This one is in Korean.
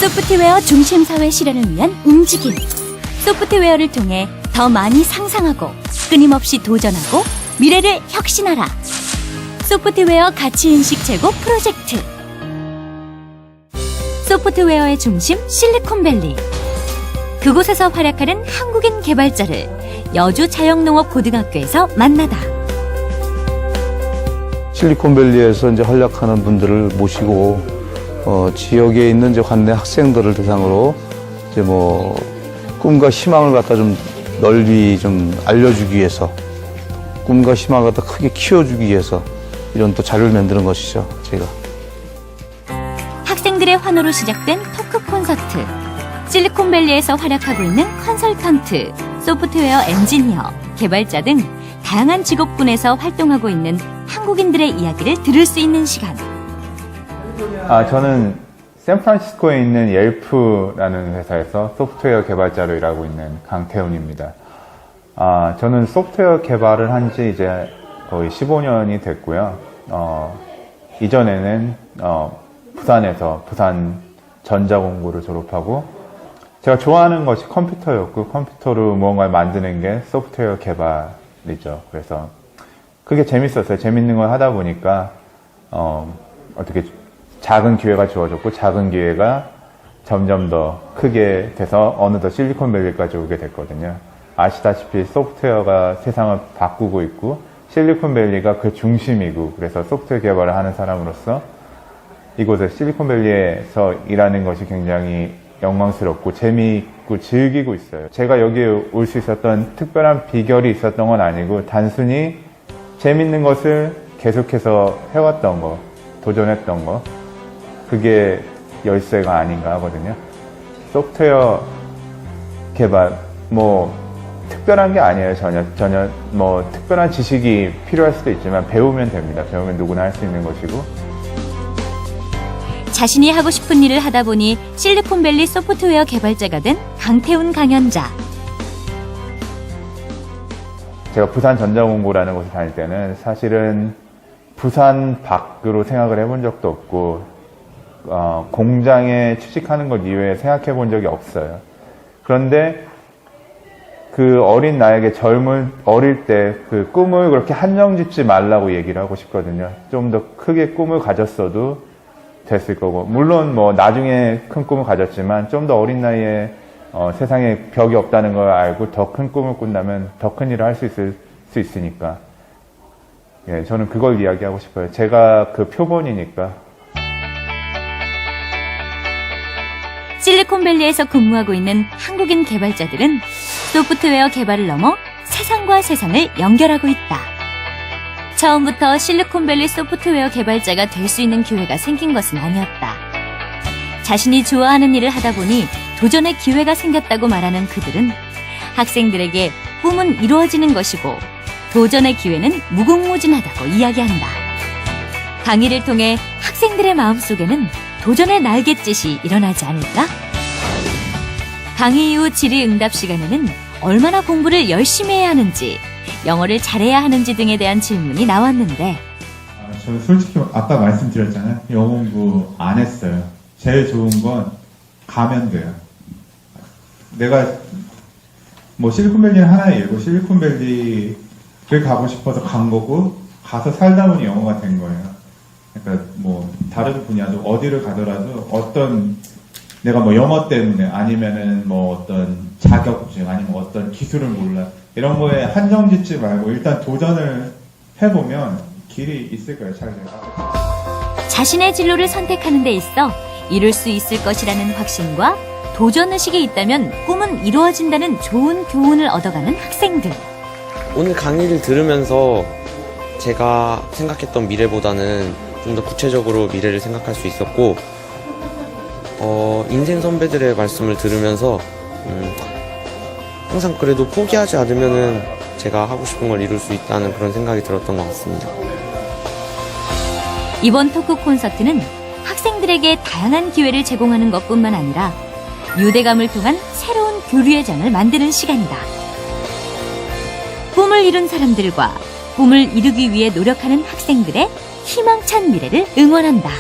소프트웨어 중심 사회 실현을 위한 움직임. 소프트웨어를 통해 더 많이 상상하고 끊임없이 도전하고 미래를 혁신하라. 소프트웨어 가치인식 제고 프로젝트. 소프트웨어의 중심 실리콘밸리. 그곳에서 활약하는 한국인 개발자를 여주 자영농업고등학교에서 만나다. 실리콘밸리에서 이제 활약하는 분들을 모시고 지역에 있는 이제 관내 학생들을 대상으로 이제 뭐 꿈과 희망을 갖다 좀 널리 좀 알려주기 위해서, 꿈과 희망을 갖다 크게 키워주기 위해서 이런 또 자료를 만드는 것이죠, 제가. 학생들의 환호로 시작된 토크 콘서트. 실리콘밸리에서 활약하고 있는 컨설턴트, 소프트웨어 엔지니어, 개발자 등 다양한 직업군에서 활동하고 있는 한국인들의 이야기를 들을 수 있는 시간. 저는 샌프란시스코에 있는 옐프라는 회사에서 소프트웨어 개발자로 일하고 있는 강태훈입니다. 저는 소프트웨어 개발을 한 지 이제 거의 15년이 됐고요. 이전에는 부산에서 부산 전자공고를 졸업하고, 제가 좋아하는 것이 컴퓨터였고, 컴퓨터로 무언가를 만드는 게 소프트웨어 개발이죠. 그래서 그게 재밌었어요. 재밌는 걸 하다 보니까 어떻게 작은 기회가 주어졌고, 작은 기회가 점점 더 크게 돼서 어느덧 실리콘밸리까지 오게 됐거든요. 아시다시피 소프트웨어가 세상을 바꾸고 있고 실리콘밸리가 그 중심이고, 그래서 소프트웨어 개발을 하는 사람으로서 이곳에 실리콘밸리에서 일하는 것이 굉장히 영광스럽고 재미있고 즐기고 있어요. 제가 여기에 올 수 있었던 특별한 비결이 있었던 건 아니고, 단순히 재밌는 것을 계속해서 해왔던 거, 도전했던 거, 그게 열쇠가 아닌가 하거든요. 소프트웨어 개발, 특별한 게 아니에요. 전혀 특별한 지식이 필요할 수도 있지만 배우면 됩니다. 배우면 누구나 할 수 있는 것이고. 자신이 하고 싶은 일을 하다 보니 실리콘밸리 소프트웨어 개발자가 된 강태훈 강연자. 제가 부산 전자공고라는 곳에 다닐 때는 사실은 부산 밖으로 생각을 해본 적도 없고, 공장에 취직하는 것 이외에 생각해 본 적이 없어요. 그런데 그 어린 나에게 어릴 때 그 꿈을 그렇게 한정 짓지 말라고 얘기를 하고 싶거든요. 좀 더 크게 꿈을 가졌어도 됐을 거고, 물론 나중에 큰 꿈을 가졌지만 좀 더 어린 나이에 세상에 벽이 없다는 걸 알고 더 큰 꿈을 꾼다면 더 큰 일을 할 수 있을 수 있으니까, 예, 저는 그걸 이야기하고 싶어요. 제가 그 표본이니까. 실리콘밸리에서 근무하고 있는 한국인 개발자들은 소프트웨어 개발을 넘어 세상과 세상을 연결하고 있다. 처음부터 실리콘밸리 소프트웨어 개발자가 될 수 있는 기회가 생긴 것은 아니었다. 자신이 좋아하는 일을 하다 보니 도전의 기회가 생겼다고 말하는 그들은 학생들에게 꿈은 이루어지는 것이고 도전의 기회는 무궁무진하다고 이야기한다. 강의를 통해 학생들의 마음속에는 도전의 날갯짓이 일어나지 않을까? 강의 이후 질의응답 시간에는 얼마나 공부를 열심히 해야 하는지, 영어를 잘해야 하는지 등에 대한 질문이 나왔는데, 저는 솔직히 아까 말씀드렸잖아요. 영어 공부 안 했어요. 제일 좋은 건 가면 돼요. 내가 실리콘밸리는 하나의 예고, 실리콘밸리를 가고 싶어서 간 거고, 가서 살다 보니 영어가 된 거예요. 그러니까 다른 분야도 어디를 가더라도 내가 영어 때문에 아니면은 어떤 자격증 아니면 어떤 기술을 몰라, 이런 거에 한정 짓지 말고 일단 도전을 해보면 길이 있을 거예요. 자신의 진로를 선택하는 데 있어 이룰 수 있을 것이라는 확신과 도전의식이 있다면 꿈은 이루어진다는 좋은 교훈을 얻어가는 학생들. 오늘 강의를 들으면서 제가 생각했던 미래보다는 좀 더 구체적으로 미래를 생각할 수 있었고, 인생 선배들의 말씀을 들으면서 항상 그래도 포기하지 않으면은 제가 하고 싶은 걸 이룰 수 있다는 그런 생각이 들었던 것 같습니다. 이번 토크 콘서트는 학생들에게 다양한 기회를 제공하는 것뿐만 아니라 유대감을 통한 새로운 교류의 장을 만드는 시간이다. 꿈을 이룬 사람들과 꿈을 이루기 위해 노력하는 학생들의 희망찬 미래를 응원한다.